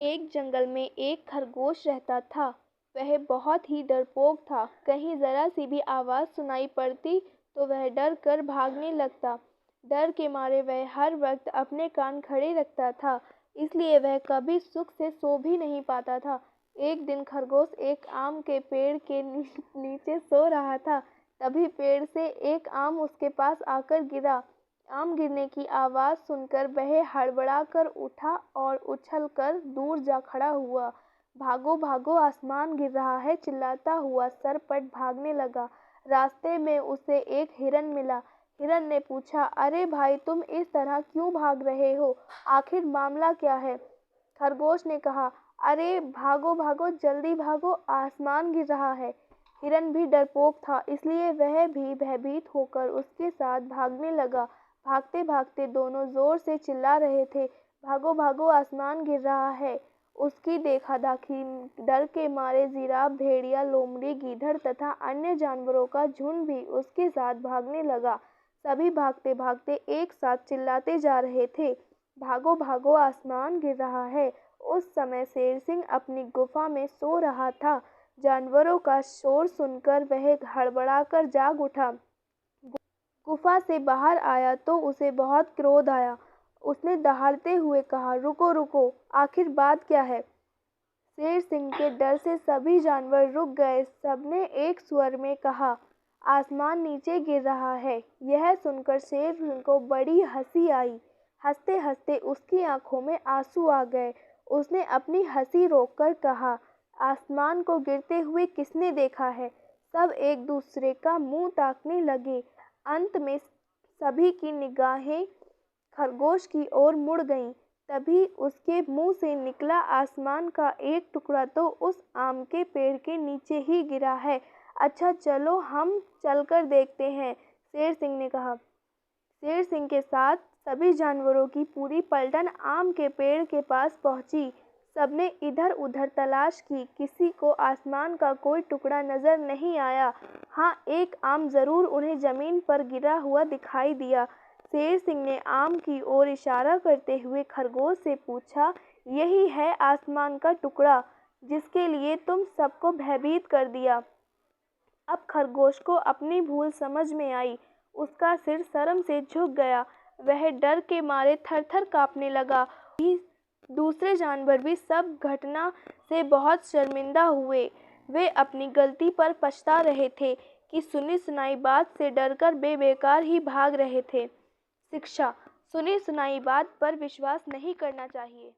एक जंगल में एक खरगोश रहता था। वह बहुत ही डरपोक था। कहीं जरा सी भी आवाज़ सुनाई पड़ती तो वह डर कर भागने लगता। डर के मारे वह हर वक्त अपने कान खड़े रखता था, इसलिए वह कभी सुख से सो भी नहीं पाता था। एक दिन खरगोश एक आम के पेड़ के नीचे सो रहा था। तभी पेड़ से एक आम उसके पास आकर गिरा। आम गिरने की आवाज़ सुनकर वह हड़बड़ाकर उठा और उछलकर दूर जा खड़ा हुआ। भागो भागो, आसमान गिर रहा है, चिल्लाता हुआ सरपट भागने लगा। रास्ते में उसे एक हिरन मिला। हिरन ने पूछा, अरे भाई, तुम इस तरह क्यों भाग रहे हो? आखिर मामला क्या है? खरगोश ने कहा, अरे भागो भागो, जल्दी भागो, आसमान गिर रहा है। हिरन भी डरपोक था, इसलिए वह भी भयभीत होकर उसके साथ भागने लगा। भागते भागते दोनों जोर से चिल्ला रहे थे, भागो भागो, आसमान गिर रहा है। उसकी देखा-दाखी डर के मारे जिराफ, भेड़िया, लोमड़ी, गीदड़ तथा अन्य जानवरों का झुंड भी उसके साथ भागने लगा। सभी भागते भागते एक साथ चिल्लाते जा रहे थे, भागो भागो, आसमान गिर रहा है। उस समय शेर सिंह अपनी गुफा में सो रहा था। जानवरों का शोर सुनकर वह हड़बड़ाकर जाग उठा। गुफा से बाहर आया तो उसे बहुत क्रोध आया। उसने दहाड़ते हुए कहा, रुको रुको, आखिर बात क्या है? शेर सिंह के डर से सभी जानवर रुक गए। सबने एक स्वर में कहा, आसमान नीचे गिर रहा है। यह सुनकर शेर सिंह को बड़ी हंसी आई। हंसते हंसते उसकी आंखों में आंसू आ गए। उसने अपनी हंसी रोककर कहा, आसमान को गिरते हुए किसने देखा है? सब एक दूसरे का मुंह ताकने लगे। अंत में सभी की निगाहें खरगोश की ओर मुड़ गईं। तभी उसके मुंह से निकला, आसमान का एक टुकड़ा तो उस आम के पेड़ के नीचे ही गिरा है। अच्छा चलो, हम चलकर देखते हैं, शेर सिंह ने कहा। शेर सिंह के साथ सभी जानवरों की पूरी पलटन आम के पेड़ के पास पहुंची। सबने इधर उधर तलाश की, किसी को आसमान का कोई टुकड़ा नजर नहीं आया। हाँ, एक आम जरूर उन्हें जमीन पर गिरा हुआ दिखाई दिया। शेर सिंह ने आम की ओर इशारा करते हुए खरगोश से पूछा, यही है आसमान का टुकड़ा जिसके लिए तुम सबको भयभीत कर दिया? अब खरगोश को अपनी भूल समझ में आई। उसका सिर शर्म से झुक गया। वह डर के मारे थर-थर कांपने लगा। दूसरे जानवर भी सब घटना से बहुत शर्मिंदा हुए। वे अपनी गलती पर पछता रहे थे कि सुनी-सुनाई बात से डरकर बेकार ही भाग रहे थे। शिक्षा: सुनी-सुनाई बात पर विश्वास नहीं करना चाहिए।